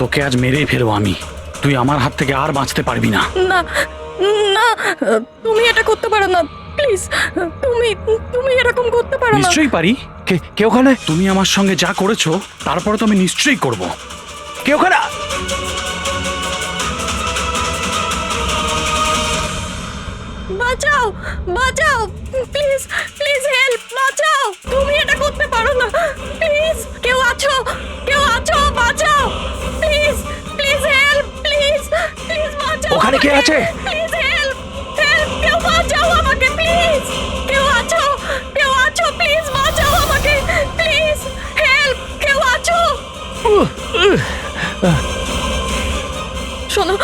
তোকে আজ মেরেই ফেলবো আমি। তুই আমার হাত থেকে আর বাঁচতে পারবি না। না না, তুমি এটা করতে পারো না, প্লিজ। তুমি তুমি এরকম করতে পারো না। নিশ্চয়ই পারি। কে ওখানে? তুমি আমার সঙ্গে যা করেছো তারপরে তো আমি নিশ্চয়ই করব। কে ওখানে? বাঁচাও, বাঁচাও, প্লিজ প্লিজ হেল্প, বাঁচাও। তুমি এটা করতে পারো না, প্লিজ। কেউ আছো? কেউ আছো? বাঁচাও, please please help, please please বাঁচাও। ওখানে কে আছে? প্লিজ হেল্প, হেল্প, কেউ বাঁচাও আমাকে, প্লিজ। কেউ আছো? কেউ আছো? প্লিজ বাঁচাও আমাকে, প্লিজ হেল্প, কেউ আছো? শোনো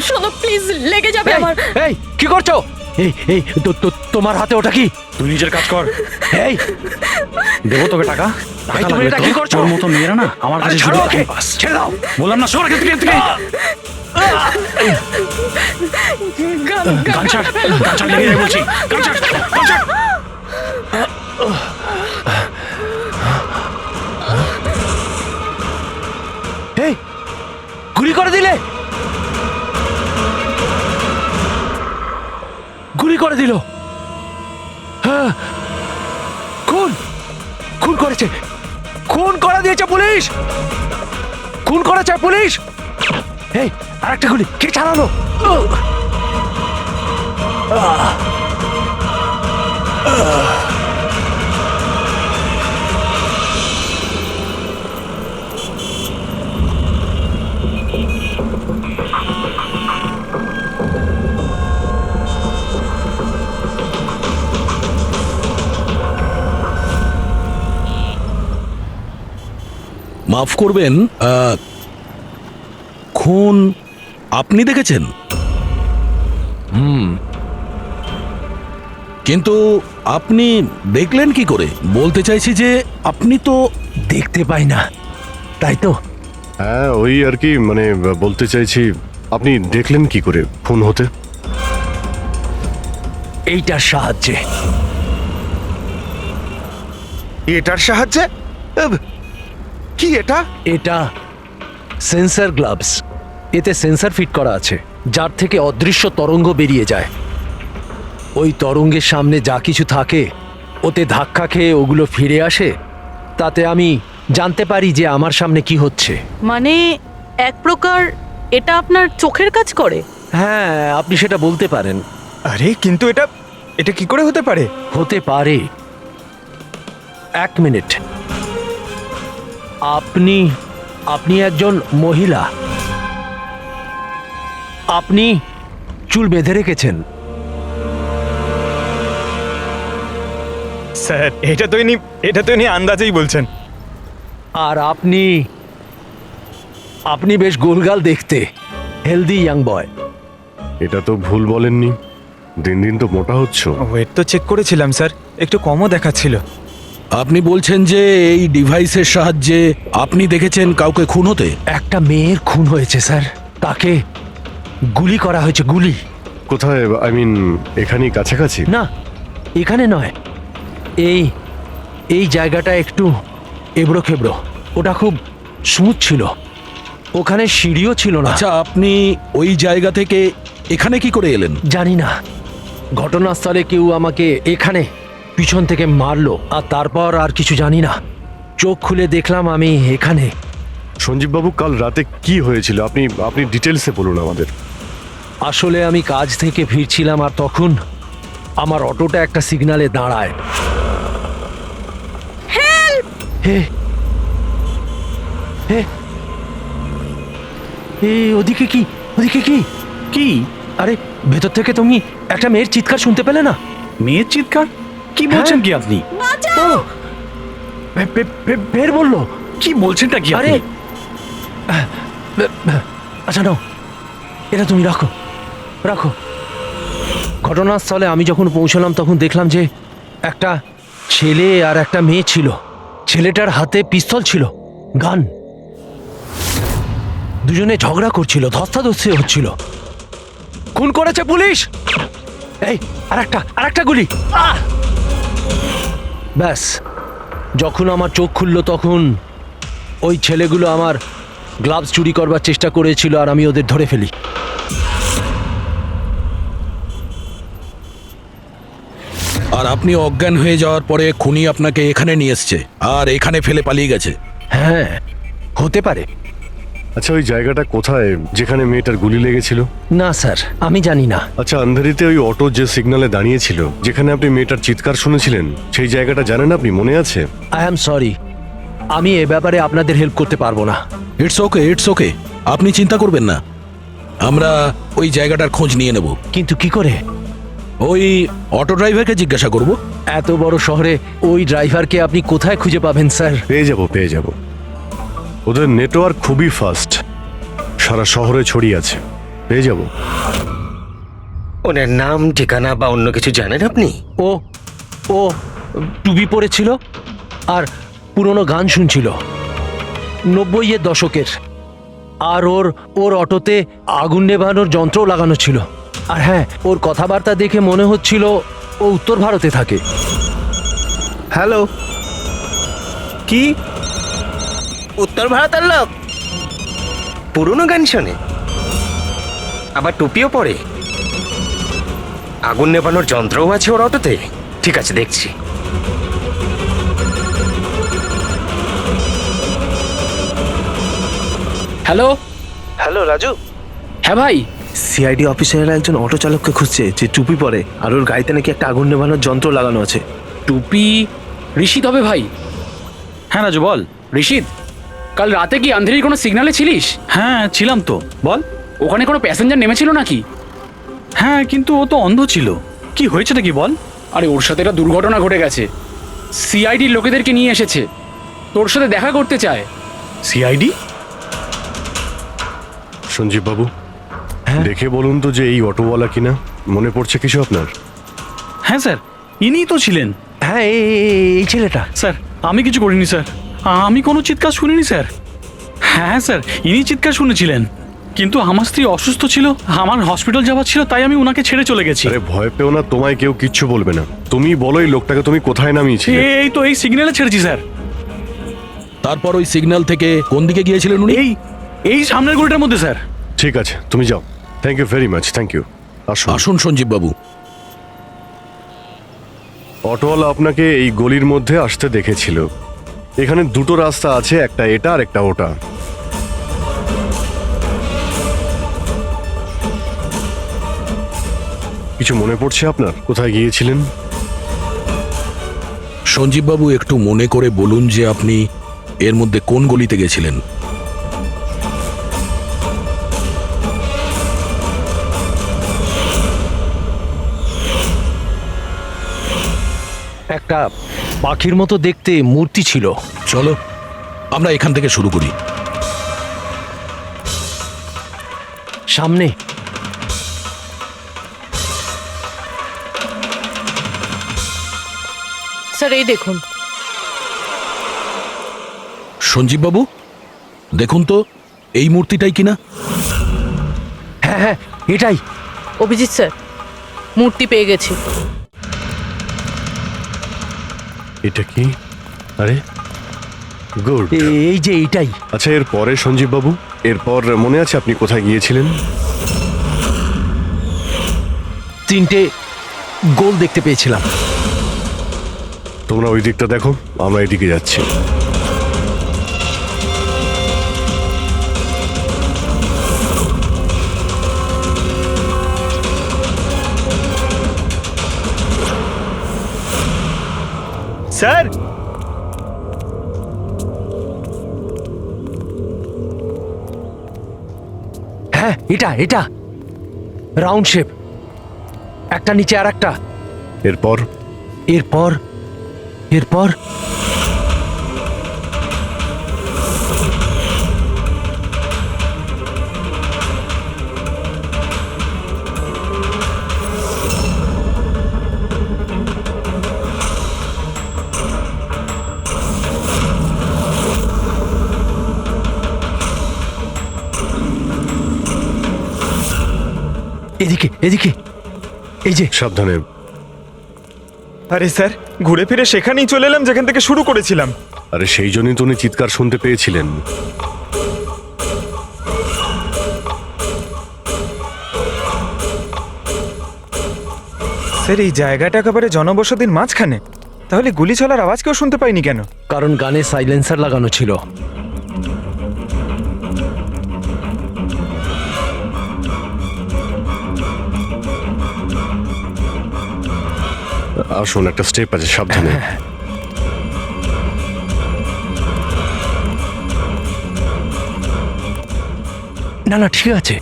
শোনো, প্লিজ, লেগে যাবে আমার। এই কি করছো? এই তোমার হাতে ওটা কি? তুই নিজের কাজ কর। এই দেবো তোকে টাকা। এই, তুমি লাগবে এটা তো? কি করছো? তোর মতো মেয়েরা না আমার কাছে ছাড়ো শুধু ওকে, time pass। ছেড়ে দাও। বললাম না, সর এখান থেকে, এখান থেকে। গান ছাড়, গান ছাড়, লেগে যায় বলছি। গান ছাড়, গান ছাড়। এই গুলি করে দিলে, গুলি করে দিল। হ্যাঁ, খুন খুন করেছে, খুন করে দিয়েছে পুলিশ, খুন করেছে পুলিশ। এই আরেকটা গুলি কে চালালো? মাফ করবেন, খুন আপনি দেখেছেন? কিন্তু আপনি দেখলেন কি করে? বলতে চাইছি যে আপনি তো দেখতে পাই না, তাই তো? হ্যাঁ, ওই আর কি, মানে বলতে চাইছি আপনি দেখলেন কি করে খুন হতে? এইটার সাহায্যে। এটার সাহায্যে? কি এটা? এটা সেন্সর গ্লাভস। এতে সেন্সর ফিট করা আছে, যার থেকে অদৃশ্য তরঙ্গ বেরিয়ে যায়। ওই তরঙ্গের সামনে যা কিছু থাকে ওতে ধাক্কা খেয়ে ওগুলো ফিরে আসে। তাতে আমি জানতে পারি যে আমার সামনে কি হচ্ছে। মানে এক প্রকার এটা আপনার চোখের কাজ করে? হ্যাঁ, আপনি সেটা বলতে পারেন। আরে কিন্তু এটা এটা কি করে হতে পারে? হতে পারে। এক মিনিট, আপনি আপনি একজন মহিলা, আপনি চুল বেঁধে রেখেছেন। স্যার এটা তো ইনি আন্দাজেই বলছেন। আর আপনি আপনি বেশ গোলগাল দেখতে, হেলদি ইয়াং বয়। এটা তো ভুল বলেননি, দিন দিন তো মোটা হচ্ছ। ওয়েট তো চেক করেছিলাম স্যার, একটু কমও দেখাচ্ছিল। আপনি বলছেন যে এই ডিভাইসের সাহায্যে আপনি দেখেছেন কাউকে খুন হতে? একটা মেয়ের খুন হয়েছে স্যার, তাকে গুলি করা হয়েছে, গুলি। কোথায়? আই মিন এখানেই কাছাকাছি? না, এখানে নয়, এই এই জায়গাটা একটু এবড়ো খেবড়ো। ওটা খুব স্মুথ ছিল, ওখানে সিঁড়িও ছিল না। আচ্ছা, আপনি ওই জায়গা থেকে এখানে কি করে এলেন? জানি না, ঘটনাস্থলে কেউ আমাকে এখানে পিছন থেকে মারলো, আর তারপর আর কিছু জানি না। চোখ খুলে দেখলাম আমি এখানে। সঞ্জীব বাবু, কাল রাতে কি হয়েছিল আপনি আপনি ডিটেলসে বলুন আমাদের। আসলে আমি কাজ থেকে ফিরছিলাম, আর তখন আমার অটোটা একটা সিগন্যালে দাঁড়ায়। হে হে, ওদিকে কি, ওদিকে কি? কি? আরে ভেতর থেকে তুমি একটা মেয়ের চিৎকার শুনতে পেলে না? মেয়ের চিৎকার? কি বলছেন কি আপনি? ও, বের বললো। কি বলছেনটা কি আরে আপনি? আচ্ছা নাও, এটা তুমি রাখো, রাখো। ঘটনাস্থলে আমি যখন পৌঁছলাম তখন দেখলাম যে একটা ছেলে আর একটা মেয়ে ছিল। ছেলেটার হাতে পিস্তল ছিল, গান। দুজনে ঝগড়া করছিল, ধস্তাধস্তি হচ্ছিল। খুন করেছে পুলিশ। এই আরেকটা গুলি। ব্যাস, যখন আমার চোখ খুললো তখন ওই ছেলেগুলো আমার গ্লাভস চুরি করবার চেষ্টা করেছিল আর আমি ওদের ধরে ফেলি। আর আপনি অজ্ঞান হয়ে যাওয়ার পরে খুনি আপনাকে এখানে নিয়ে এসছে আর এখানে ফেলে পালিয়ে গেছে। হ্যাঁ, হতে পারে। আচ্ছা, ওই জায়গাটা কোথায় যেখানে মেয়েটার গুলি লেগেছিল? না স্যার, আমি জানি না। আচ্ছা, আন্ধারিতে ওই অটো যে সিগন্যালে দাঁড়িয়েছিল, যেখানে আপনি মেয়েটার চিৎকার শুনেছিলেন, সেই জায়গাটা জানেন আপনি? মনে আছে? আই অ্যাম সরি, আমি এ ব্যাপারে আপনাদের হেল্প করতে পারবো না। ইটস ওকে, ইটস ওকে, আপনি চিন্তা করবেন না, আমরা ওই জায়গাটার খোঁজ নিয়ে নেব। কিন্তু কি করে? ওই অটো ড্রাইভারকে জিজ্ঞাসা করব। এত বড় শহরে ওই ড্রাইভারকে আপনি কোথায় খুঁজে পাবেন স্যার? পেয়ে যাব। ওদের নেটওয়ার্ক খুবই ফাস্ট, সারা শহরে ছড়িয়ে আছে, পেয়ে যাব। ওনার নাম, ঠিকানা বা অন্য কিছু জানেন আপনি? ও ও টুপি পরেছিল আর পুরনো গান শুনছিল 90-এর দশকের। আর ওর অটোতে আগুন নেভানোর যন্ত্রও লাগানো ছিল। আর হ্যাঁ, ওর কথাবার্তা দেখে মনে হচ্ছিল ও উত্তর ভারতে থাকে। হ্যালো, কি? উত্তর ভারতের লোক? পুরনো গান শোনে, আবার টুপিও পরে, আগুন নেভানোর যন্ত্রও আছে ওর অটোতে। ঠিক আছে, দেখছি। হ্যালো। হ্যালো রাজু, হ্যাঁ ভাই। সিআইডি অফিসারেরা একজন অটো চালককে খুঁজছে যে টুপি পরে আর ওর গাড়িতে নাকি একটা আগুন নেভানোর যন্ত্র লাগানো আছে। টুপি ঋষিদ হবে ভাই। হ্যাঁ রাজু, বল। ঋষিদ, কাল রাতে কি আন্ধেরির কোনো সিগন্যালে ছিলিস? হ্যাঁ ছিলাম তো, বল। ওখানে কোনো প্যাসেঞ্জার নেমেছিল নাকি? হ্যাঁ, কিন্তু ও তো অন্ধ ছিল। কি হয়েছেটা কি বল? আরে ওর সাথে একটা দুর্ঘটনা ঘটে গেছে। সিআইডির লোকেদেরকে নিয়ে এসেছে, তোর সাথে দেখা করতে চায়। সিআইডি? সঞ্জীব বাবু, দেখে বলুন তো যে এই অটোওয়ালা কিনা। মনে পড়ছে কিছু আপনার? হ্যাঁ স্যার, ইনিই তো ছিলেন। হ্যাঁ, এই ছেলেটা। স্যার, আমি কিছু করিনি স্যার, আমি কোনো চিৎকার শুনিনি স্যার। হ্যাঁ স্যার, ইনি চিৎকার শুনেছিলেন, কিন্তু আমার স্ত্রী অসুস্থ ছিল, আমার হসপিটাল যাওয়ার ছিল, তাই আমি ওনাকে ছেড়ে চলে গেছি। আরে ভয় পেও না, তোমায় কেউ কিচ্ছু বলবে না। তুমি বলো এই লোকটাকে তুমি কোথায় নামিয়েছিলে? এই তো এই সিগন্যালে ছেড়েছি স্যার। তারপর ওই সিগন্যাল থেকে কোন দিকে গিয়েছিলেন উনি? এই সামনের গলিটার মধ্যে স্যার। ঠিক আছে, তুমি যাও। Thank you very much, thank you. আসুন। আসুন সঞ্জীব বাবু। অটোওয়ালা আপনাকে এই গলির মধ্যে আসতে দেখেছিল। এখানে দুটো রাস্তা আছে, একটা এটা আর একটা ওটা। কিছু মনে পড়ছে আপনার কোথায় গিয়েছিলেন? সঞ্জীব বাবু, একটু মনে করে বলুন যে আপনি এর মধ্যে কোন গলিতে গেছিলেন? একটা পাখির মতো দেখতে মূর্তি ছিল। চলো আমরা এখান থেকে শুরু করি। সামনে স্যার এই দেখুন। সঞ্জীব বাবু, দেখুন তো এই মূর্তিটাই কিনা। হ্যাঁ হ্যাঁ, এটাই। অভিজিৎ স্যার, মূর্তি পেয়ে গেছি। এটা কি? আরে গুড। এই যে এইটাই। আচ্ছা, এর পরে সঞ্জীব বাবু, এরপর মনে আছে আপনি কোথায় গিয়েছিলেন? 3টে গোল দেখতে পেয়েছিলাম। তোমরা ওই দিকটা দেখো, আমরা এদিকে যাচ্ছি। স্যার, হ্যাঁ, এটা রাউন্ড শেপ, একটা নিচে আর একটা। এরপর এরপর এরপর এদিকে এদিকে, এই যে। সাবধানে। আরে স্যার, ঘুরে ফিরে সেখানেই চলে এলাম যেখান থেকে শুরু করেছিলাম। আরে সেই জন্যই তো উনি চিৎকার শুনতে পেয়েছিলেন। স্যার এই জায়গাটা একেবারে জনবসতির মাঝখানে, তাহলে গুলি চলার আওয়াজ কেউ শুনতে পাইনি কেন? কারণ গানে সাইলেন্সার লাগানো ছিল। আসুন, একটা স্টেপ আছে, সাবধানে। না না, ঠিক আছে।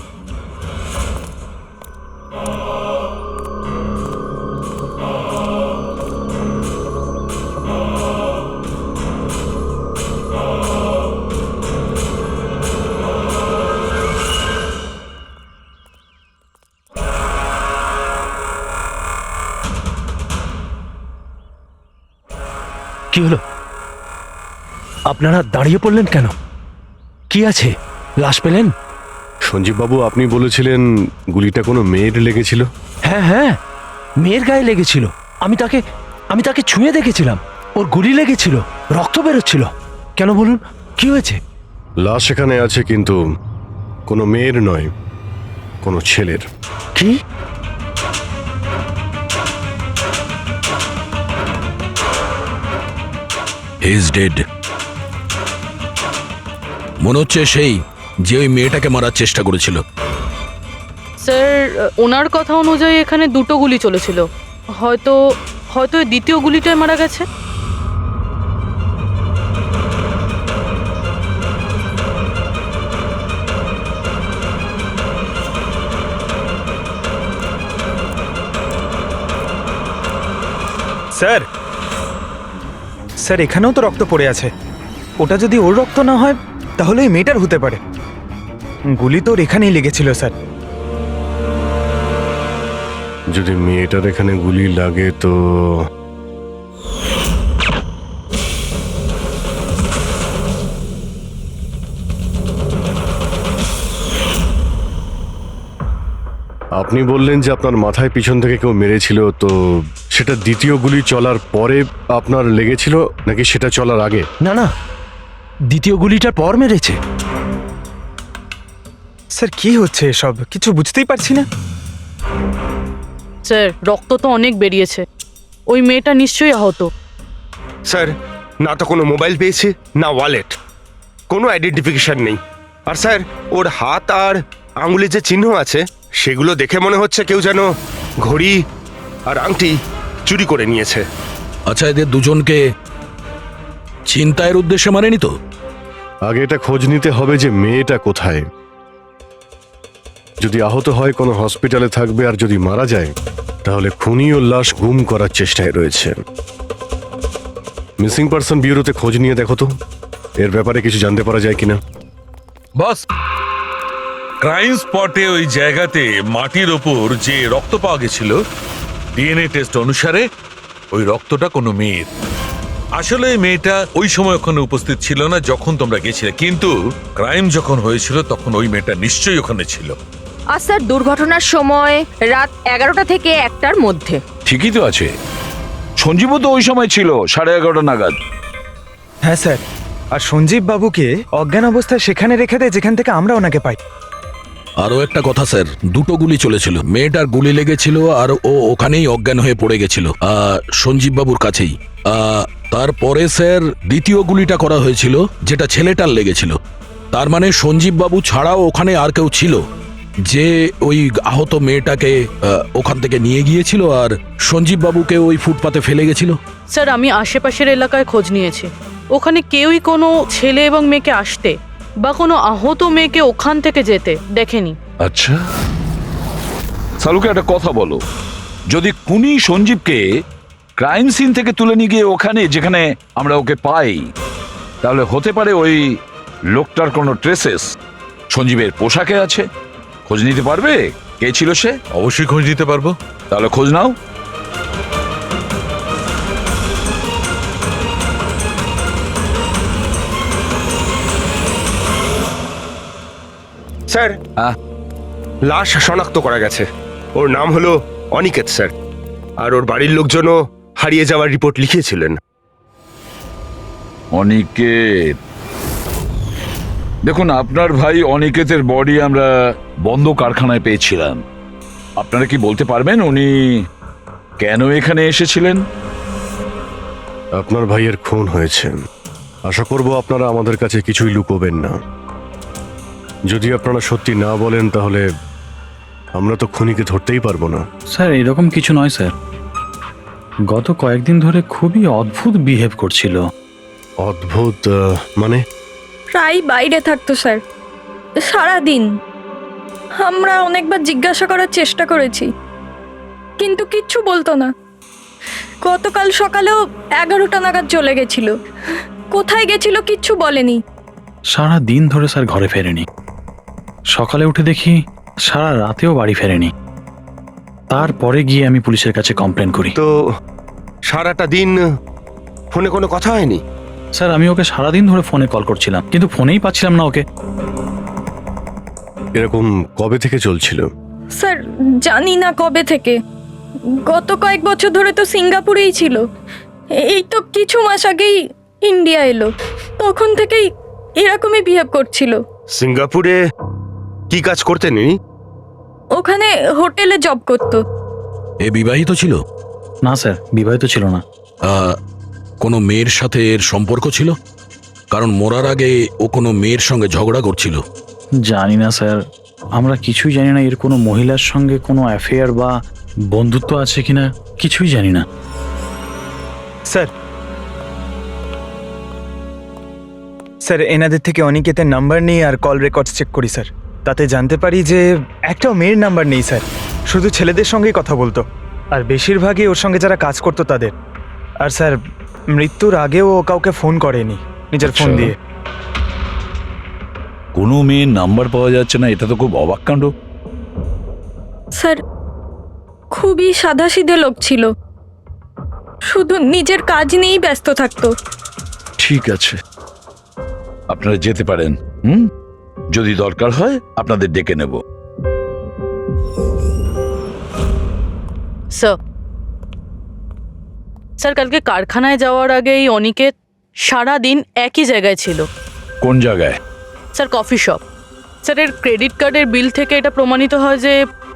কি হলো? আপনারা দাঁড়িয়ে পড়লেন কেন? কি আছে? লাশ পেলেন? সঞ্জীব বাবু, আপনি বলেছিলেন গুলিটা কোনো মেয়ের লেগেছিল। হ্যাঁ হ্যাঁ, মেয়ের গায়ে লেগেছিল। আমি তাকে ছুঁয়ে দেখেছিলাম। ওর গুলি লেগেছিল, রক্ত বেরোচ্ছিল। কেন বলুন, কি হয়েছে? লাশ এখানে আছে, কিন্তু কোনো মেয়ের নয়, কোনো ছেলের। কি? He is dead. মনে হচ্ছে সেই যে ওই মেয়েটাকে মারার চেষ্টা করেছিল। স্যার, ওনার কথা অনুযায়ী এখানে দুটো গুলি চলেছিল। হয়তো হয়তো এই দ্বিতীয় গুলিটায় মারা গেছে। স্যার স্যার এখানেও তো রক্ত পড়ে আছে। ওটা যদি ওর রক্ত না হয় তাহলে এই মেয়েটার হতে পারে। গুলি তো ওর এখানেই লেগেছিল স্যার। যদি মেয়েটার এখানে গুলি লাগে তো আপনি বললেন যে আপনার মাথায় পিছন থেকে কেউ মেরেছিল, তো সেটা দ্বিতীয় গুলি চলার পরে আপনার লেগেছিল নাকি সেটা চলার আগে? না না, দ্বিতীয় গুলিটার পর মেরেছে। স্যার কি হচ্ছে এসব? কিছু বুঝতেই পারছি না। স্যার, রক্ত তো অনেক বেরিয়েছে। ওই মেয়েটা নিশ্চয়ই আহত। স্যার, না তো কোনো মোবাইল পেয়েছে, না ওয়ালেট, কোনো আইডেন্টিফিকেশন নেই। আর স্যার, ওর হাত আর আঙুলে যে চিহ্ন আছে সেগুলো দেখে মনে হচ্ছে কেউ যেন ঘড়ি আর আংটি চুরি করে নিয়েছে। আচ্ছা, এদের দুজনকে ছিনতাইয়ের উদ্দেশ্যে মারেনি তো? আগে এটা খোঁজ নিতে হবে যে মেয়েটা কোথায়। যদি আহত হয় কোনো হসপিটালে থাকবে, আর যদি মারা যায় তাহলে খুনি ও লাশ গুম করার চেষ্টায় রয়েছে। মিসিং পারসন ব্যুরোতে খোঁজ নিয়ে দেখো তো এর ব্যাপারে কিছু জানতে পারা যায় কিনা। বস, ক্রাইম স্পটে ওই জায়গাতে মাটির ওপর যে রক্ত পাওয়া গেছিল, ডিএনএ টেস্ট অনুসারে ওই রক্তটা কোনো মেয়ের। আসলে এই মেয়েটা ওই সময় ওখানে উপস্থিত ছিল না যখন তোমরা গেছিলে, কিন্তু ক্রাইম যখন হয়েছিল তখন ওই মেয়েটা নিশ্চয়ই ওখানে ছিল। আর স্যার, দুর্ঘটনার সময় রাত 11টা থেকে 1টার মধ্যে। ঠিকই তো আছে, সঞ্জীবও তো ওই সময় ছিল 11:30 নাগাদ। হ্যাঁ স্যার, আর সঞ্জীব বাবুকে অজ্ঞান অবস্থায় সেখানে রেখে দেয় যেখান থেকে আমরা ওনাকে পাই। আরও একটা কথা স্যার, দুটো গুলি চলেছিল। মেয়েটার গুলি লেগেছিল আর ও ওখানেই অজ্ঞান হয়ে পড়ে গেছিল, সঞ্জীব বাবুর কাছেই। তারপরে স্যার দ্বিতীয় গুলিটা করা হয়েছিল, যেটা ছেলেটার লেগেছিল। তার মানে সঞ্জীব বাবু ছাড়াও ওখানে আর কেউ ছিল যে ওই আহত মেয়েটাকে ওখান থেকে নিয়ে গিয়েছিল আর সঞ্জীব বাবুকে ওই ফুটপাতে ফেলে গেছিল। স্যার, আমি আশেপাশের এলাকায় খোঁজ নিয়েছি। ওখানে কেউই কোনো ছেলে এবং মেয়েকে আসতে বা কোনো আহত মেয়েকে ওখান থেকে যেতে দেখেনি। আচ্ছা, সালুকে একটা কথা বলো, যদি খুনি সঞ্জীবকে ক্রাইম সিন থেকে তুলে নিয়ে গিয়ে ওখানে যেখানে আমরা ওকে পাই, তাহলে হতে পারে ওই লোকটার কোনো ট্রেসেস সঞ্জীবের পোশাকে আছে। খোঁজ নিতে পারবে কে ছিল সে? অবশ্যই খোঁজ নিতে পারবো। তাহলে খোঁজ নাও। স্যার, লাশ শনাক্ত করা গেছে। ওর নাম হলো অনিকেত স্যার, আর ওর বাড়ির লোকজনও হারিয়ে যাওয়ার রিপোর্ট লিখিয়েছিলেন। অনিকেত, দেখুন, আপনার ভাই অনিকেতের বডি আমরা বন্ধ কারখানায় পেয়েছিলাম। আপনারা কি বলতে পারবেন উনি কেন এখানে এসেছিলেন? আপনার ভাইয়ের খুন হয়েছে। আশা করব আপনারা আমাদের কাছে কিছুই লুকোবেন না। যদি আপনারা সত্যি না বলেন তাহলে আমরা তো খুনিকে ধরতেই পারবো না। স্যার এরকম কিছু নয় স্যার, গত কয়েকদিন ধরে খুবই অদ্ভুত বিহেভ করছিল। অদ্ভুত মানে? প্রায় বাইরে থাকতো স্যার, সারাদিন। আমরা অনেকবার জিজ্ঞাসা করার চেষ্টা করেছি, কিন্তু কিচ্ছু বলতো না। গতকাল সকালেও 11টা নাগাদ চলে গেছিল। কোথায় গেছিল কিচ্ছু বলেনি। সারা দিন ধরে স্যার ঘরে ফেরেনি। সকালে উঠে দেখি সারা রাতেও বাড়ি ফেরেনি। তারপরে গিয়ে আমি পুলিশের কাছে কমপ্লেন করি। তো সারাটা দিন ফোনে কোনো কথা হয়নি? স্যার আমি ওকে সারাদিন ধরে ফোনে কল করছিলাম, কিন্তু ফোনেই পাচ্ছিলাম না ওকে। এরকম কবে থেকে চলছিল? স্যার জানি না কবে থেকে। গত কয়েক বছর ধরে তো সিঙ্গাপুরেই ছিল। এই তো কিছু মাস আগেই ইন্ডিয়া এলো, তখন থেকেই এরকমই বিহেভ করছিল। সিঙ্গাপুরে কি কাজ করতেন ইনি? ওখানে হোটেলে জব করতো। এ বিবাহিত ছিল? না স্যার, বিবাহিত ছিল না। কোনো মেয়ের সাথে এর সম্পর্ক ছিল? কারণ মরার আগে ও কোনো মেয়ের সঙ্গে ঝগড়া করছিল। জানি না স্যার, আমরা কিছুই জানি না এর কোনো মহিলার সঙ্গে কোনো অ্যাফেয়ার বা বন্ধুত্ব আছে কিনা, কিছুই জানি না। স্যার স্যার এনাদের থেকে অনিকেতের নাম্বার নিই আর কল রেকর্ডস চেক করি স্যার। তাতে জানতে পারি যে একটাও মেয়ের নাম্বার নেই স্যার, শুধু ছেলেদের সঙ্গেই কথা বলতো, আর বেশিরভাগই ওর সঙ্গে যারা কাজ করতো তাদের। আর স্যার মৃত্যুর আগেও ও কাউকে ফোন করেনি নিজের ফোন দিয়ে। কোনো মেয়ের নাম্বার পাওয়া যাচ্ছে না, এটা তো খুব অবাক কাণ্ড। স্যার খুবই সাদাসিধে লোক ছিল, শুধু নিজের কাজ নিয়েই ব্যস্ত থাকতো। ঠিক আছে, আপনারা যেতে পারেন। যদি দরকার হয় আপনাদের ডেকে নেব। স্যার কালকে কারখানায় যাওয়ার আগেই অনিকেত সারা দিন একই জায়গায় ছিল। কোন জায়গায়? Sir coffee shop. স্যার এর ক্রেডিট কার্ডের বিল থেকে এটা প্রমাণিত হয় যে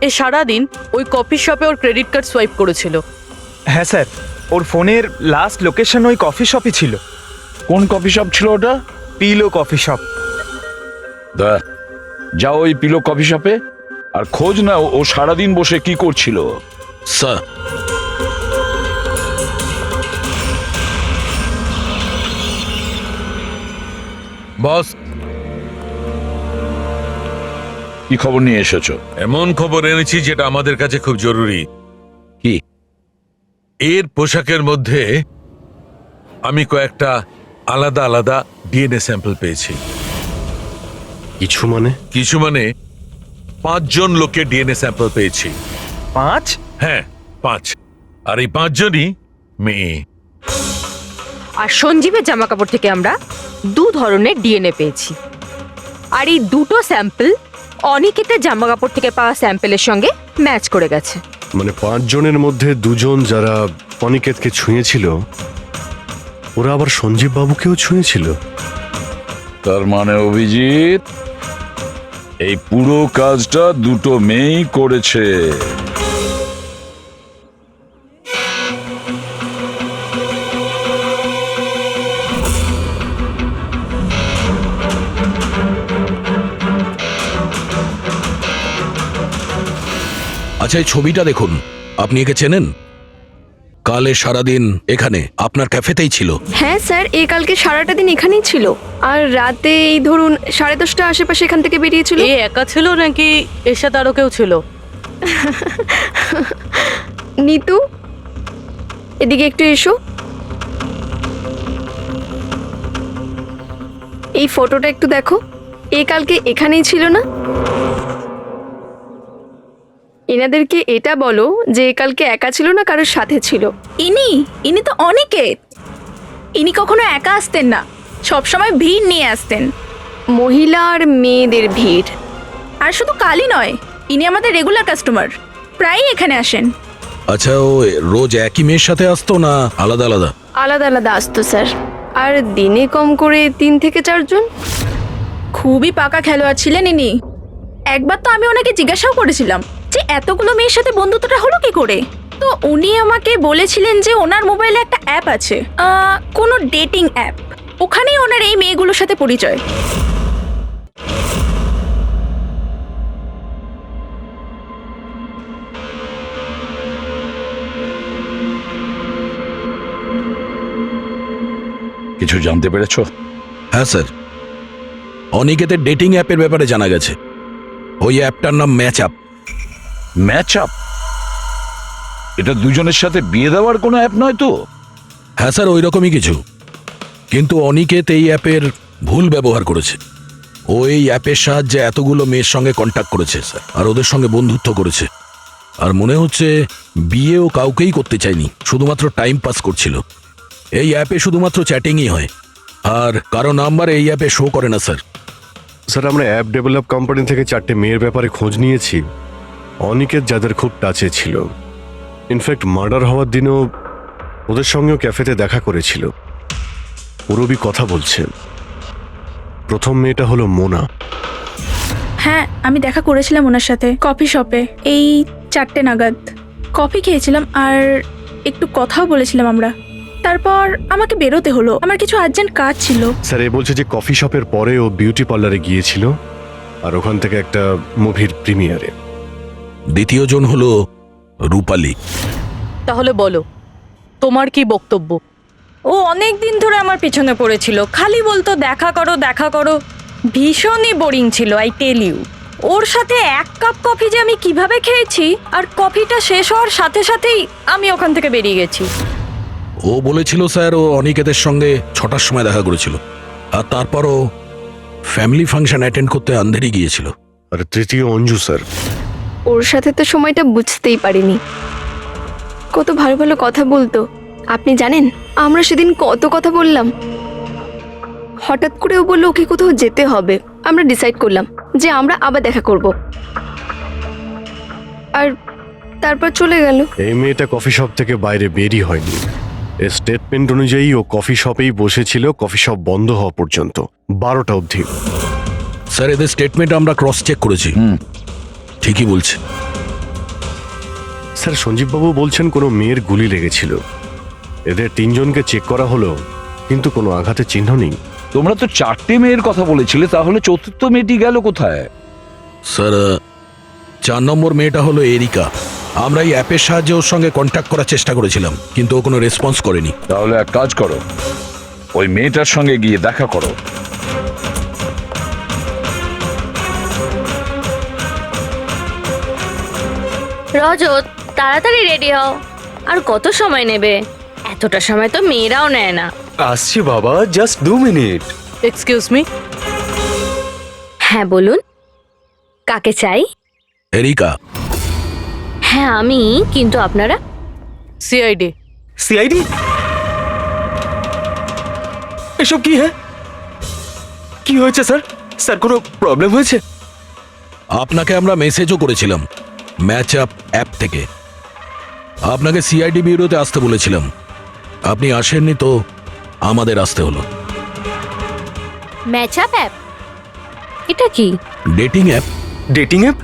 এ সারাদিন ওই কফি শপে ওর ক্রেডিট কার্ড সোয়াইপ করেছিল। হ্যাঁ স্যার, ওর ফোনের লাস্ট লোকেশন ওই কফি শপই ছিল। কোন কফি শপ ছিল ওটা? Pillow coffee shop. যাও ওই পিলো কফি শপে আর খোঁজ না ও সারাদিন বসে কি করছিল। স্যার, বস কি খবর নিয়ে এসেছো? এমন খবর এনেছি যেটা আমাদের কাছে খুব জরুরি। কি? এর পোশাকের মধ্যে আমি কয়েকটা আলাদা আলাদা ডিএনএ স্যাম্পল পেয়েছি। কিছু মানে? কিছু মানে 5 জন লোকের ডিএনএ স্যাম্পল পেয়েছি। 5? হ্যাঁ 5, আর এই 5 জনই মেয়ে। আর সঞ্জীবের জামা কাপড় থেকে আমরা 2 ধরনের ডিএনএ পেয়েছি, আর এই দুটো স্যাম্পল অনিকেতের জামা কাপড় থেকে পাওয়া স্যাম্পলের সঙ্গে ম্যাচ করে গেছে। মানে 5 জনের মধ্যে 2 জন যারা অনিকেতকে ছুঁয়েছিল, ওরা আবার সঞ্জীব বাবুকেও ছুঁয়েছিল। তার মানে অভিজিৎ এই পুরো কাজটা দুটো মেয়েই করেছে। আচ্ছা এই ছবিটা দেখুন, আপনি একে চেনেন? কালে সারাদিন এখানে আপনার ক্যাফেতেই ছিল। হ্যাঁ স্যার, এই কালকে সারাটা দিন এখানেই ছিল, আর রাতে এই ধরুন 10:30 আশেপাশে এখান থেকে বেরিয়েছিল। এ একা ছিল নাকি এর সাথে আরো কেউ ছিল? নিতু, এদিকে একটু এসো। এই ফটোটা একটু দেখো, এই কালকে এখানেই ছিল না? এনাদেরকে এটা বলো যে কালকে একা ছিল না, কারোর সাথে ছিল। ইনি তো অনিকেত। ইনি কখনো একা আসতেন না, সবসময় ভিড় নিয়ে আসতেন। মহিলা আর মেয়েদের ভিড়। আর শুধু কালই নয়, ইনি আমাদের রেগুলার কাস্টমার, প্রায়ই এখানে আসেন। আচ্ছা ও রোজ একই মেয়ের সাথে আসতো না আলাদা আলাদা? আলাদা আলাদা আসতো স্যার, আর দিনে কম করে 3 থেকে 4 জন। খুবই পাকা খেলোয়াড় ছিলেন ইনি। একবার তো আমি ওনাকে জিজ্ঞাসাও করেছিলাম যে এতগুলো মেয়ের সাথে বন্ধুত্বটা হলো কি করে। তো উনি আমাকে বলেছিলেন যে ওনার মোবাইলে একটা অ্যাপ আছে, কোনো ডেটিং অ্যাপ। ওখানেই ওনার এই মেয়েগুলোর সাথে পরিচয়। কিছু জানতে পেরেছো? হ্যাঁ স্যার, অনিকেতের ডেটিং অ্যাপের ব্যাপারে জানা গেছে। ওই অ্যাপটার নাম ম্যাচ আপ। Match up? এটা দুজনের সাথে বিয়ে দেওয়ার কোনো অ্যাপ নয় তো? হ্যাঁ স্যার, ওই রকমই কিছু। কিন্তু অনিকেত এই অ্যাপের ভুল ব্যবহার করেছে। ও এই অ্যাপের সাহায্যে এতগুলো মেয়ের সঙ্গে কন্ট্যাক্ট করেছে স্যার, আর ওদের সঙ্গে বন্ধুত্ব করেছে। আর মনে হচ্ছে বিয়েও কাউকেই করতে চায়নি, শুধুমাত্র টাইম পাস করছিল। এই অ্যাপে শুধুমাত্র চ্যাটিংই হয়, আর কারো নাম্বার এই অ্যাপে শো করে না স্যার। স্যার, আমরা অ্যাপ ডেভেলপ কোম্পানি থেকে 4টে মেয়ের ব্যাপারে খোঁজ নিয়েছি, অনিকেত যাদের খুব টাচে ছিল। ইনফ্যাক্ট মার্ডার হওয়ার দিনও ওদের সঙ্গেও ক্যাফেতে দেখা করেছিল। পুরবি কথা বলছে। প্রথম মেয়েটা হলো মোনা। হ্যাঁ, আমি দেখা করেছিলাম ওনার সাথে কফি শপে এই 4টে নাগাদ। কফি খেয়েছিলাম আর একটু কথাও বলেছিলাম আমরা। তারপর আমাকে বেরোতে হলো, আমার কিছু আর্জেন্ট কাজ ছিল। স্যার, এ বলছে যে কফি শপের পরে ও বিউটি পার্লারে গিয়েছিল, আর ওখান থেকে একটা মুভির প্রিমিয়ারে। দ্বিতীয় জন হলো রূপালী। তাহলে বলো, তোমার কি বক্তব্য? ও অনেক দিন ধরে আমার পিছনে পড়েছিল, খালি বলতো দেখা করো দেখা করো। ভীষণই বোরিং ছিল, আই টেল ইউ। ওর সাথে 1 কাপ কফি যে আমি কিভাবে খেয়েছি, আর কফিটা শেষ হওয়ার সাথে সাথেই আমি ওখান থেকে বেরিয়ে গেছি। ও বলেছিল স্যার ও অনিকেতের সঙ্গে 6টার সময় দেখা করেছিল, আর তারপরও ফ্যামিলি ফাংশন অ্যাটেন্ড করতে আন্ধেরি গিয়েছিল। আর তৃতীয় অঞ্জু স্যার। ওর সাথে তো সময়টা বুঝতেই পারিনি। কত ভালো ভালো কথা বলতো। আপনি জানেন আমরা সেদিন কত কথা বললাম। হঠাৎ করে ও বললো ওকে কোথাও যেতে হবে। আমরা ডিসাইড করলাম যে আমরা আবার দেখা করব, আর তারপর চলে গেল। এই মেয়েটা কফি শপ থেকে বাইরে বেরই হয়নি। এর স্টেটমেন্ট অনুযায়ী ও কফি শপেই বসেছিল কফি শপ বন্ধ হওয়া পর্যন্ত, 12টা অবধি। স্যার, এদের স্টেটমেন্ট আমরা ক্রস চেক করেছি, ঠিকই বলছে। স্যার, সঞ্জীববাবু বলছেন কোনো মেয়ের গুলি লেগেছিল। এদের 3 জনকে চেক করা হলো, কিন্তু কোনো আঘাতের চিহ্ন নেই। তোমরা তো 4টে মেয়ের কথা বলেছিলে, তাহলে চতুর্থ মেয়েটি গেল কোথায়? স্যার, 4 নম্বর মেয়েটা হলো এরিকা। আমরা এই অ্যাপের সাহায্যে ওর সঙ্গে কন্ট্যাক্ট করার চেষ্টা করেছিলাম, কিন্তু ও কোনো রেসপন্স করেনি। তাহলে এক কাজ করো, ওই মেয়েটার সঙ্গে গিয়ে দেখা করো। রজত, তাড়াতাড়ি রেডি হও। আর কত সময় নেবে? এতটা সময় তো মেয়েরাও নেয় না। আসছি বাবা, জাস্ট 2 মিনিট। Excuse me. হ্যাঁ বলুন, কাকে চাই? এরিকা। হ্যাঁ আমি, কিন্তু আপনারা? সিআইডি। সিআইডি? এসব কি? হ্যাঁ, কি হয়েছে স্যার? স্যার, কোনো প্রবলেম হয়েছে? আপনাকে আমরা মেসেজও করেছিলাম ম্যাচ আপ অ্যাপ থেকে। আপনাকে সিআইডি ব্যুরোতে আসতে বলেছিলাম, আপনি আসেননি, তো আমাদের আসতে হলো। Match up app? এটা কি? Dating app. Dating app?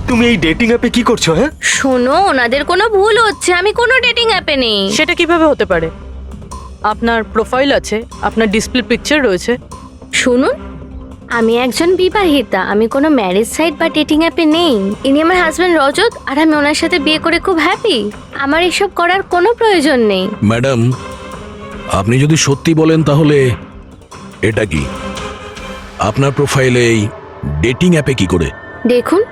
তুমি এই ডেটিং অ্যাপে কি করছো? হ্যাঁ, শোনো, ওনাদের কোনো ভুল হচ্ছে, আমি কোনো ডেটিং অ্যাপে নেই। সেটা কিভাবে হতে পারে? আপনার প্রোফাইল আছে, আপনার ডিসপ্লে পিকচার রয়েছে। শুনুন, আমি একজন বিবাহিতা, আমি কোনো ম্যারেজ সাইট বা ডেটিং অ্যাপে নেই। ইনি আমার হাজব্যান্ড রজত, আর আমি ওনার সাথে বিয়ে করে খুব হ্যাপি। আমার এসব করার কোনো প্রয়োজন নেই। ম্যাডাম, আপনি যদি সত্যি বলেন তাহলে এটা কি? আপনার প্রোফাইলে এই ডেটিং অ্যাপে কি করে? দেখুন,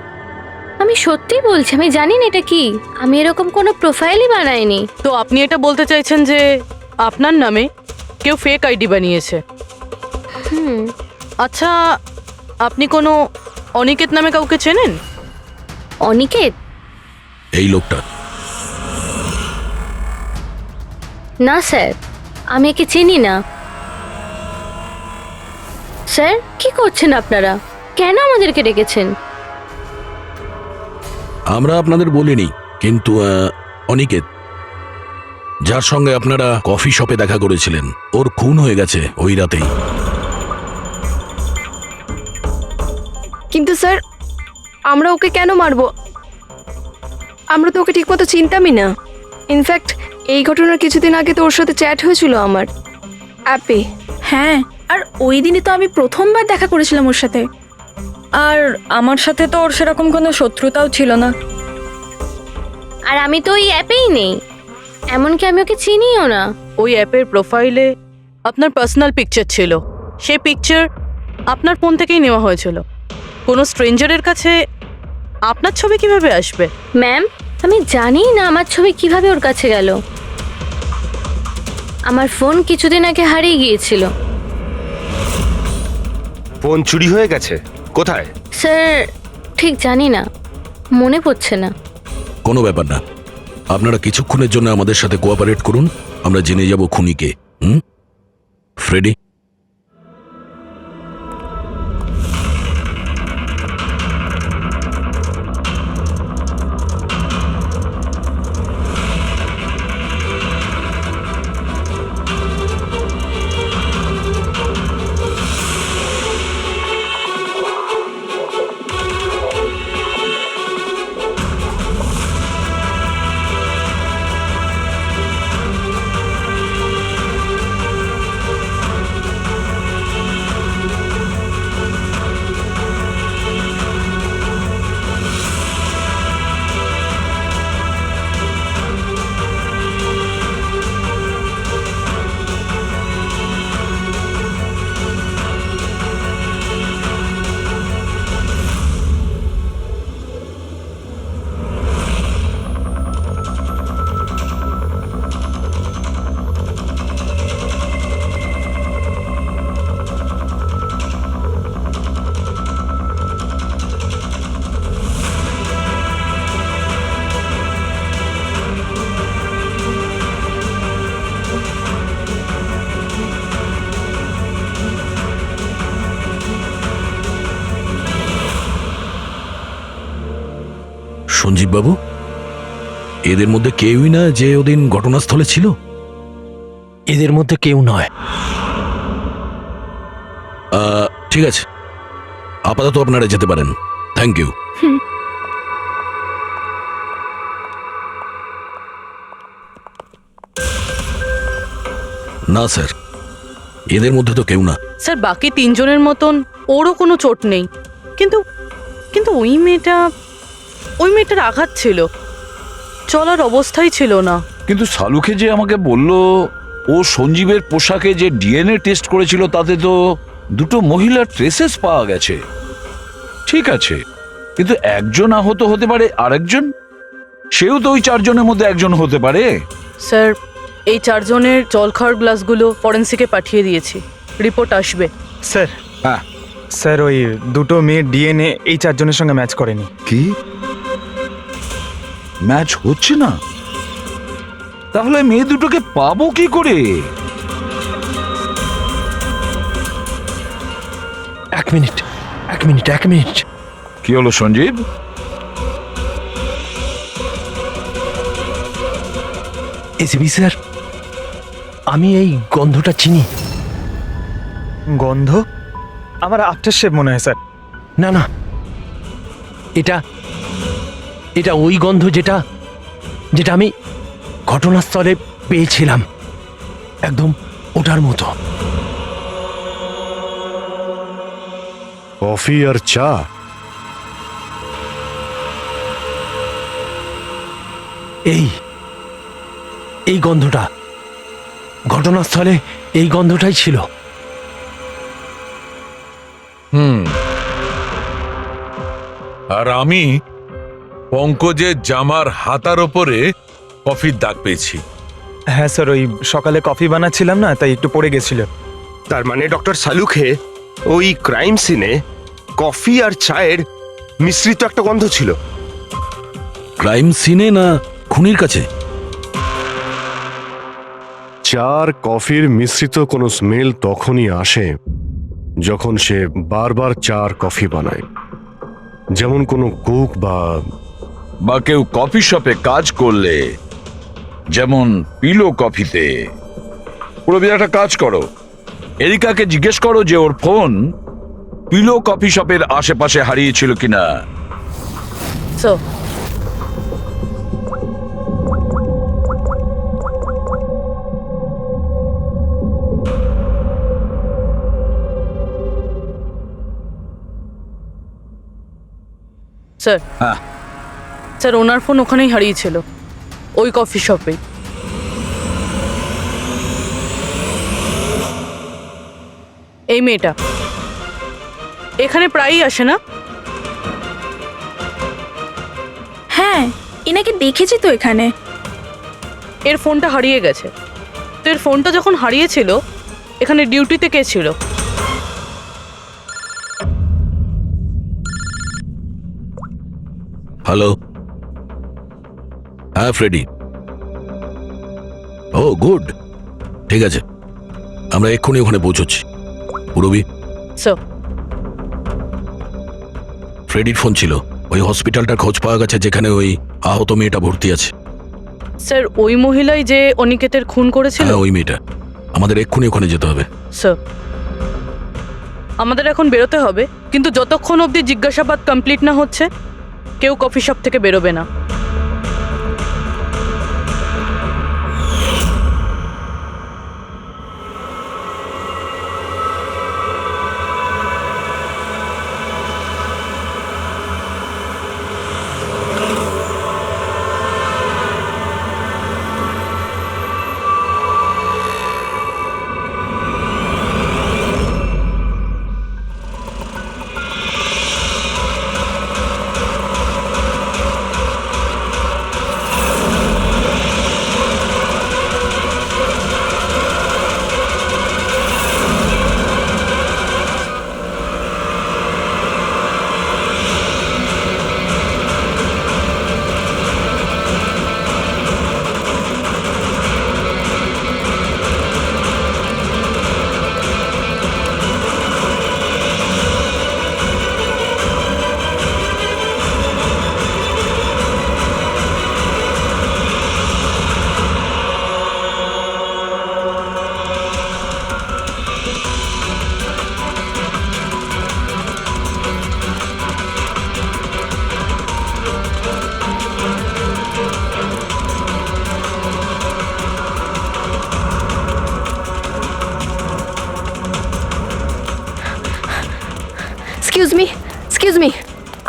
আমি সত্যিই বলছি, আমি জানি না এটা কি। আমি এরকম কোনো প্রোফাইলই বানাইনি। তো আপনি এটা বলতে চাইছেন যে আপনার নামে কেউ ফেক আইডি বানিয়েছে? আচ্ছা, আপনি কোনো অনিকেত নামে কাউকে চেনেন? অনিকেত? এই লোকটা? না স্যার, আমি একে চিনি না। স্যার, কি করছেন আপনারা? কেন আমাদেরকে ডেকেছেন? আমরা আপনাদের বলিনি, কিন্তু অনিকেত, যার সঙ্গে আপনারা কফি শপে দেখা করেছিলেন, ওর খুন হয়ে গেছে ওই রাতেই। কিন্তু স্যার, আমরা ওকে কেন মারবো? আমরা তো ওকে ঠিকমতো চিনতামই না। ইনফ্যাক্ট এই ঘটনার কিছুদিন আগে তো ওর সাথে চ্যাট হয়েছিল আমার অ্যাপে। হ্যাঁ, আর ওই দিনই তো আমি প্রথমবার দেখা করেছিলাম ওর সাথে। আর আমার সাথে তো ওর সেরকম কোনো শত্রুতাও ছিল না। আর আমি তো ওই অ্যাপেই নেই, এমনকি আমি ওকে চিনিও না। ওই অ্যাপের প্রোফাইলে আপনার পার্সোনাল পিকচার ছিল, সেই পিকচার আপনার ফোন থেকেই নেওয়া হয়েছিল। কোনো স্ট্রেঞ্জারের কাছে আপনার ছবি কিভাবে আসবে? ম্যাম, আমি জানি না আমার ছবি কিভাবে ওর কাছে গেল। আমার ফোন কিছুদিন আগে হারিয়ে গিয়েছিল। ফোন চুরি হয়ে গেছে? কোথায়? স্যার ঠিক জানি না, মনে পড়ছে না। কোনো ব্যাপার না, আপনারা কিছুক্ষণের জন্য আমাদের সাথে কোঅপারেট করুন, আমরা জেনে যাব খুনিকে। ফ্রেডি, সঞ্জীব বাবু, এদের মধ্যে কেউই না যে ওদিন ঘটনাস্থলে ছিল? এদের মধ্যে কেউ নয়। ঠিক আছে, আপাতত আপনারা যেতে পারেন। Thank you. না স্যার, এদের মধ্যে তো কেউ না। স্যার বাকি তিনজনের মতন ওরও কোনো চোট নেই, কিন্তু কিন্তু ওই মেয়েটার আঘাত ছিল, চলার অবস্থাই ছিল না। কিন্তু সালুকে যে আমাকে বলল ও সঞ্জীবের পোশাকে যে ডিএনএ টেস্ট করেছিল তাতে তো দুটো মহিলার ট্রেসেস পাওয়া গেছে। ঠিক আছে, কিন্তু একজন আহত হতে পারে, আরেকজন সেও তো ওই চারজনের মধ্যে একজন হতে পারে। স্যার এই চারজনের জল খাওয়ার গ্লাসগুলো ফরেন্সিকে পাঠিয়ে দিয়েছি, রিপোর্ট আসবে। স্যার, হ্যাঁ স্যার ওই দুটো মেয়ের ডিএনএ এই চারজনের সঙ্গে ম্যাচ করেনি। কি ম্যাচ হচ্ছে না? তাহলে মেয়ে দুটোকে পাবো কি করে? এক মিনিট। কি হলো সঞ্জীব? এসিবি স্যার, আমি এই গন্ধটা চিনি। গন্ধ? আমার আফটার শেভ মনে হয় স্যার। না, এটা ওই গন্ধ যেটা আমি ঘটনাস্থলে পেয়েছিলাম, একদম ওটার মতো। কফি আর চা? এই গন্ধটা ঘটনাস্থলে, এই গন্ধটাই ছিল। আর আমি পঙ্কজের জামার হাতার ওপরে কফির দাগ পেয়েছি। হ্যাঁ স্যার, ওই সকালে কফি বানাচ্ছিলাম না, তাই একটু পড়ে গেছিল। তার মানে ডক্টর সালুকে ওই ক্রাইম সিনে কফি আর চায়ের মিশ্রিত একটা গন্ধ ছিল। ক্রাইম সিনে না খুনির কাছে? চা আর কফির মিশ্রিত কোনো স্মেল তখনই আসে যখন সে বারবার চা আর কফি বানায়, যেমন কোনো কুক বা কেউ কফি শপে কাজ করলে, যেমন পিলো কফিতে। পুরো একটা কাজ করো, এরিকাকে জিজ্ঞেস করো যে ওর ফোন পিলো কফি শপের আশেপাশে হারিয়েছিল কিনা। স্যার হ্যাঁ স্যার ওনার ফোন ওখানেই হারিয়েছিল, ওই কফি শপে। এই মেয়েটা এখানে প্রায়ই আসে না? হ্যাঁ, এনাকে দেখেছি তো এখানে। এর ফোনটা হারিয়ে গেছে। তো এর ফোনটা যখন হারিয়েছিল, এখানে ডিউটিতে কে ছিল? হ্যালো, হ্যাঁ ফ্রেডি। ও গুড, ঠিক আছে, আমরা এক্ষুনি ওখানে পৌঁছচ্ছি। পুরবি, স্যার ফ্রেডির ফোন ছিল। ওই হসপিটালটার খোঁজ পাওয়া গেছে যেখানে ওই আহত মেয়েটা ভর্তি আছে। স্যার ওই মহিলাই যে অনিকেতের খুন করেছিল? হ্যাঁ, ওই মেয়েটা। আমাদের এক্ষুনি ওখানে যেতে হবে। স্যার আমাদের এখন বেরোতে হবে, কিন্তু যতক্ষণ অবধি জিজ্ঞাসাবাদ কমপ্লিট না হচ্ছে কেউ কফি শপ থেকে বেরোবে না। এক্সকিউজ মি,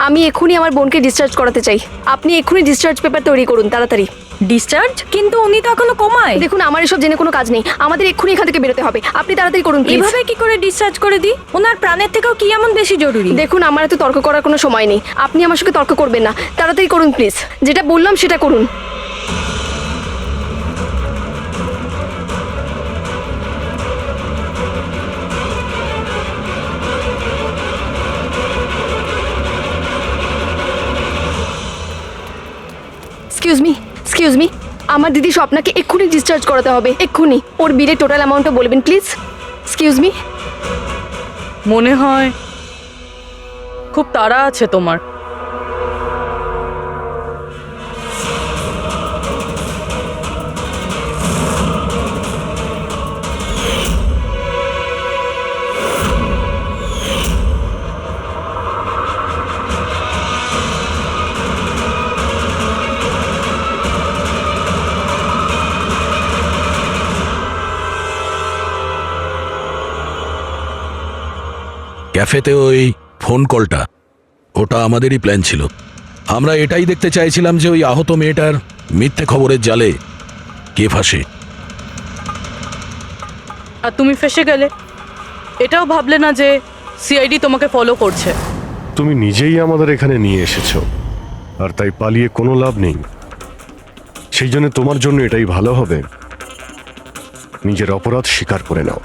আমি এক্ষুনি আমার বোনকে ডিসচার্জ করাতে চাই। আপনি এক্ষুনি ডিসচার্জ পেপার তৈরি করুন, তাড়াতাড়ি। ডিসচার্জ? কিন্তু উনি তো এখনো কোমায়। দেখুন, আমার এসব জেনে কোনো কাজ নেই, আমাদের এক্ষুনি এখান থেকে বেরোতে হবে। আপনি তাড়াতাড়ি করুন প্লিজ। এভাবে কি করে ডিসচার্জ করে দিই? ওনার প্রাণের থেকেও কি এমন বেশি জরুরি? দেখুন, আমার এত তর্ক করার কোনো সময় নেই, আপনি আমার সঙ্গে তর্ক করবেন না। তাড়াতাড়ি করুন প্লিজ, যেটা বললাম সেটা করুন। এক্সকিউজ মি, আমার দিদি স্বপ্নাকে এক্ষুনি ডিসচার্জ করাতে হবে, এক্ষুনি। ওর বিলের টোটাল অ্যামাউন্টটা বলবেন প্লিজ। Excuse me. মনে হয় খুব তাড়া আছে তোমার। ক্যাফেতে ওই ফোন কলটা, ওটা আমাদেরই প্ল্যান ছিল। আমরা এটাই দেখতে চাইছিলাম যে ওই আহত মেয়েটার মিথ্যে খবরের জালে কে ফাঁসে। আর তুমি ফেসে গেলে। এটাও ভাবলে না যে সিআইডি তোমাকে ফলো করছে? তুমি নিজেই আমাদের এখানে নিয়ে এসেছো, আর তাই পালিয়ে কোনো লাভ নেই। সেই জন্য তোমার জন্য এটাই ভালো হবে, নিজের অপরাধ স্বীকার করে নাও।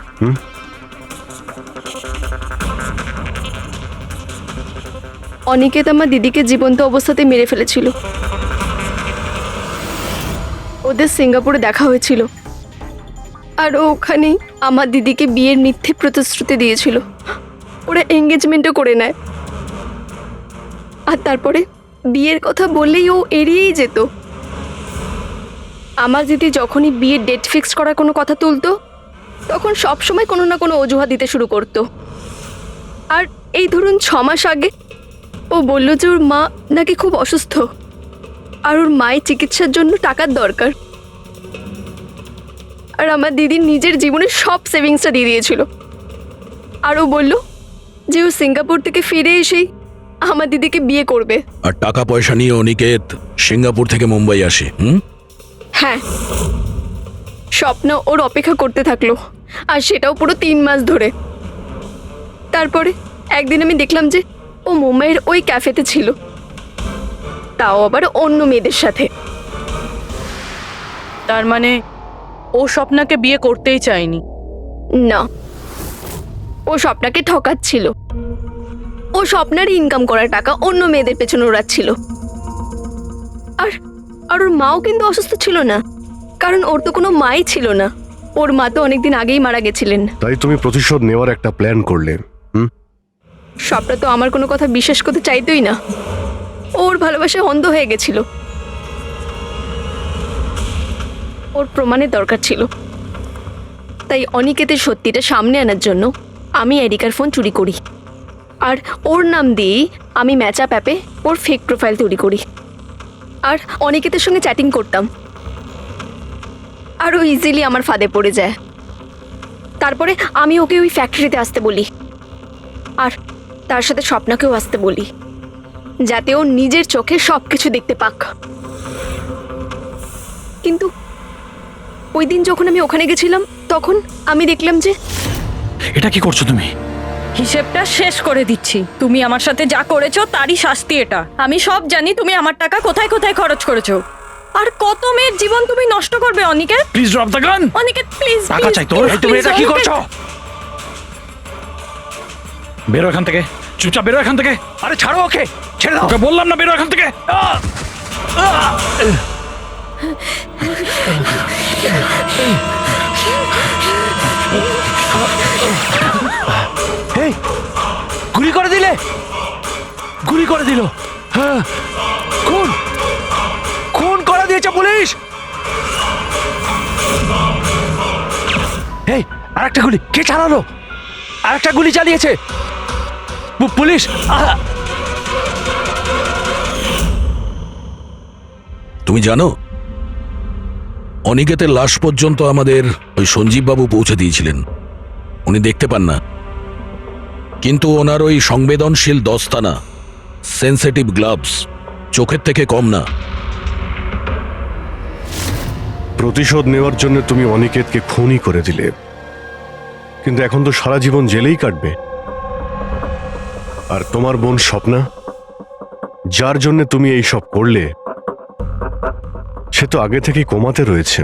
অনিকেত আমার দিদিকে জীবন্ত অবস্থাতে মেরে ফেলেছিল। ওদের সিঙ্গাপুরে দেখা হয়েছিল, আর ওখানেই আমার দিদিকে বিয়ের মিথ্যে প্রতিশ্রুতি দিয়েছিল। ওরা এঙ্গেজমেন্টও করে নেয়, আর তারপরে বিয়ের কথা বললেই ও এড়িয়েই যেত। আমার দিদি যখনই বিয়ের ডেট ফিক্স করার কোনো কথা তুলতো, তখন সবসময় কোনো না কোনো অজুহাত দিতে শুরু করতো। আর এই ধরুন 6 মাস আগে ও বলল যে ওর মা নাকি খুব অসুস্থ, আর ওর মায়ের চিকিৎসার জন্য টাকার দরকার। আর আমার দিদি নিজের জীবনের সব সেভিংসটা দিয়ে দিয়েছিল। আর ও বলল যে ও সিঙ্গাপুর থেকে ফিরে এসেই আমার দিদিকে বিয়ে করবে। আর টাকা পয়সা নিয়ে অনিকেত সিঙ্গাপুর থেকে মুম্বাই আসে। হ্যাঁ, স্বপ্ন ওর অপেক্ষা করতে থাকলো, আর সেটাও পুরো 3 মাস ধরে। তারপরে একদিন আমি দেখলাম যে ও মুম্বাইয়ের ওই ক্যাফেতে ছিল, তাও আবার অন্য মেয়েদের সাথে। তার মানে ও স্বপ্নাকে বিয়ে করতেই চায়নি? না, ও স্বপ্নাকে ঠকাচ্ছিল। ও স্বপ্নার ইনকাম করা টাকা অন্য মেয়েদের পেছনে ওড়াচ্ছিল। আর আর ওর মাও কিন্তু অসুস্থ ছিল না, কারণ ওর তো কোনো মাই ছিল না। ওর মা তো অনেকদিন আগেই মারা গেছিলেন। তাই তুমি প্রতিশোধ নেওয়ার একটা প্ল্যান করলে। স্বপ্না তো আমার কোনো কথা বিশ্বাস করতে চাইতোই না। ওর ভালোবাসায় অন্ধ হয়ে গেছিল। ওর প্রমাণের দরকার ছিল। তাই অনিকেতের সত্যিটা সামনে আনার জন্য আমি এরিকার ফোন চুরি করি, আর ওর নাম দিয়েই আমি ম্যাচআপ অ্যাপে ওর ফেক প্রোফাইল তৈরি করি, আর অনিকেতের সঙ্গে চ্যাটিং করতাম। আর ও ইজিলি আমার ফাঁদে পড়ে যায়। তারপরে আমি ওকে ওই ফ্যাক্টরিতে আসতে বলি, আর তার সাথে স্বপ্নাকেও আসতে বলি, যাতে ও নিজের চোখে সব কিছু দেখতে পাক। কিন্তু ওই দিন যখন আমি ওখানে গেছিলাম, তখন আমি দেখলাম যে... এটা কি করছো তুমি? হিসেবটা শেষ করে দিচ্ছি। তুমি আমার সাথে যা করেছো তারই শাস্তি এটা। আমি সব জানি তুমি আমার টাকা কোথায় কোথায় খরচ করেছো, আর কত মেয়ের জীবন তুমি নষ্ট করবে। Aniket, please drop the gun. Aniket please, টাকা চাই তোর? তুমি এটা কি করছো? বেরো এখান থেকে, চুপচাপ বেরো এখান থেকে। আরে ছাড়ো ওকে, ছেড়ে দাও। ওকে বললাম না বেরো এখান থেকে। এই, গুলি করে দিলে, গুলি করে দিল। হ্যাঁ, খুন খুন করে দিয়েছে পুলিশ। এই, আরেকটা গুলি কে চালালো? আরেকটা গুলি চালিয়েছে পুলিশ। তুমি জানো, অনিকেতের লাশ পর্যন্ত আমাদের ওই সঞ্জীব বাবু পৌঁছে দিয়েছিলেন। উনি দেখতে পান না, কিন্তু ওনার ওই সংবেদনশীল দস্তানা, সেন্সিটিভ গ্লাভস, চোখের থেকে কম না। প্রতিশোধ নেওয়ার জন্য তুমি অনিকেতকে খুনই করে দিলে, কিন্তু এখন তো সারা জীবন জেলেই কাটবে। আর তোমার বোন স্বপ্না, যার জন্য তুমি এই সব করলে, সে তো আগে থেকেই কোমাতে রয়েছে।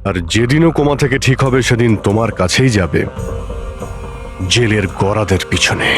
আর যেদিনও কোমা থেকে ঠিক হবে, সেদিন তোমার কাছেই যাবে, জেলের গরাদের পিছনে।